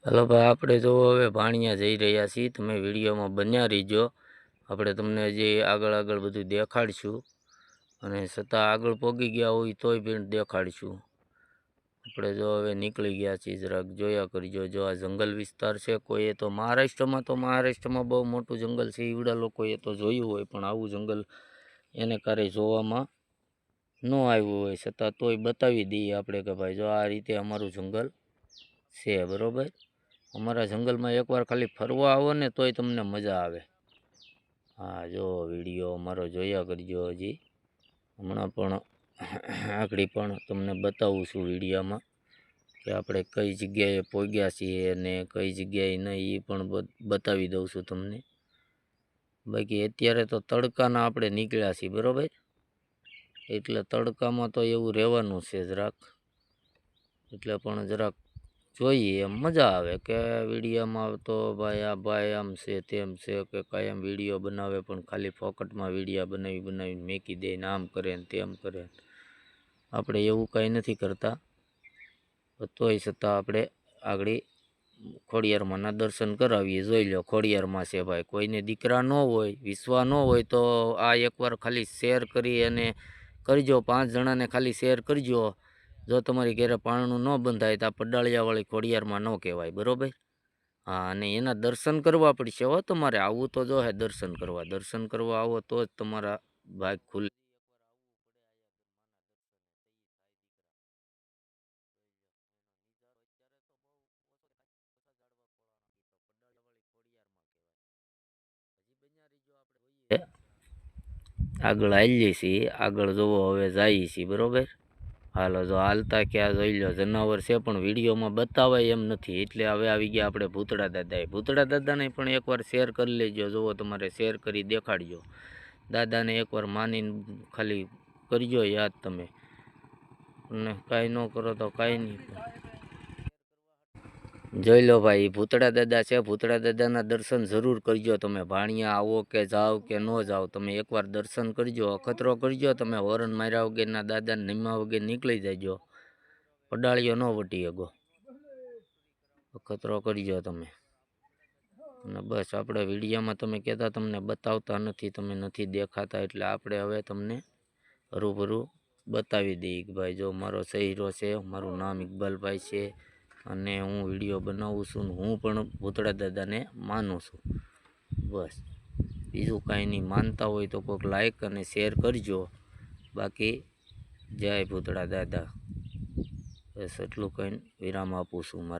Hello ભાઈ, આપણે જો હવે ભાણિયા જઈ રહ્યા છીએ. તમે વિડીયોમાં બન્યા રહીજો. આપણે તમને હજી આગળ બધું દેખાડશું અને છતાં આગળ પહોંચી ગયા હોય તોય પણ દેખાડશું. આપણે જો હવે નીકળી ગયા છીએ, જરાક જોયા કરજો. જો આ જંગલ વિસ્તાર છે. કોઈએ તો મહારાષ્ટ્રમાં બહુ મોટું જંગલ છે. ઈવડા લોકોએ તો જોયું હોય, પણ આવું જંગલ એને ક્યારેય જોવામાં ન આવ્યું હોય. છતાં તોય બતાવી દઈએ આપણે કે ભાઈ જો આ રીતે અમારું જંગલ છે, બરાબર. અમારા જંગલમાં એકવાર ખાલી ફરવા આવો ને તોય તમને મજા આવે. હા, જો વિડીયો અમારો જોયા કરજો. હજી હમણાં પણ આગળ પણ તમને બતાવું છું વિડીયામાં કે આપણે કઈ જગ્યાએ પહોંચ્યા છીએ અને કઈ જગ્યાએ નહીં એ પણ બતાવી દઉં છું તમને. બાકી અત્યારે તો તડકાના આપણે નીકળ્યા છીએ, બરાબર. એટલે તડકામાં તો એવું રહેવાનું છે જરાક. એટલે પણ જરાક જોઈએ એમ મજા આવે કે વિડીયોમાં તો ભાઈ આ ભાઈ આમ છે તેમ છે કે કાંઈ એમ વિડીયો બનાવે પણ ખાલી ફોકટમાં વિડીયો બનાવીને મેકી દે ને આમ કરે ને તેમ કરે. આપણે એવું કાંઈ નથી કરતા. તોય છતાં આપણે આગળ ખોડિયારમાંના દર્શન કરાવીએ. જોઈ લો ખોડિયારમાં છે ભાઈ. કોઈને દીકરા ન હોય, વિશ્વા ન હોય તો આ એકવાર ખાલી શેર કરી અને કરજો. 5 જણાને ખાલી શેર કરજો. જો તમારી ઘરે પારણું ન બંધાય તો આ પડાળિયાવાળી ખોડિયારમાં ન કહેવાય, બરાબર. હા, અને એના દર્શન કરવા પડશે હો. તમારે આવવું તો જો હે દર્શન કરવા આવો તો જ તમારા ભાગ ખુલે. આગળ હાલીએ છીએ, આગળ જોવો હવે જઈએ છીએ, બરોબર. હાલો, જો હાલતા ક્યાં જોઈ લો જનાવર છે પણ વિડીયોમાં બતાવાય એમ નથી. એટલે હવે આવી ગયા આપણે ભૂતળા દાદાને પણ એકવાર શેર કરી લેજો. જુઓ તમારે શેર કરી દેખાડજો દાદાને એકવાર માનીને ખાલી કરજો યાદ તમે. અને કાંઈ ન કરો તો કાંઈ નહીં. જોઈ લો ભાઈ, ભૂતળા દાદા છે. ભૂતળા દાદાના દર્શન જરૂર કરજો તમે. ભાણિયા આવો કે જાઓ કે ન જાઓ, તમે એકવાર દર્શન કરજો, અખતરો કરજો. તમે હોરન માર્યા વગરના દાદાને નિમા વગર નીકળી જજો. પડાળીઓ ન વટી અગો, અખતરો કરજો તમે. અને બસ આપણે વિડીયોમાં તમે કહેતા તમને બતાવતા નથી, તમે નથી દેખાતા, એટલે આપણે હવે તમને હરૂભરું બતાવી દઈએ કે ભાઈ જો મારો શહેરો છે, મારું નામ ઇકબાલભાઈ છે અને હું વિડીયો બનાવું છું ને હું પણ ભૂતળા દાદાને માનું છું. બસ બીજું કાંઈ નહીં. માનતા હોય તો કોઈક લાઈક અને શેર કરજો. બાકી જય ભૂતળા દાદા. બસ એટલું કહીને વિરામ આપું છું.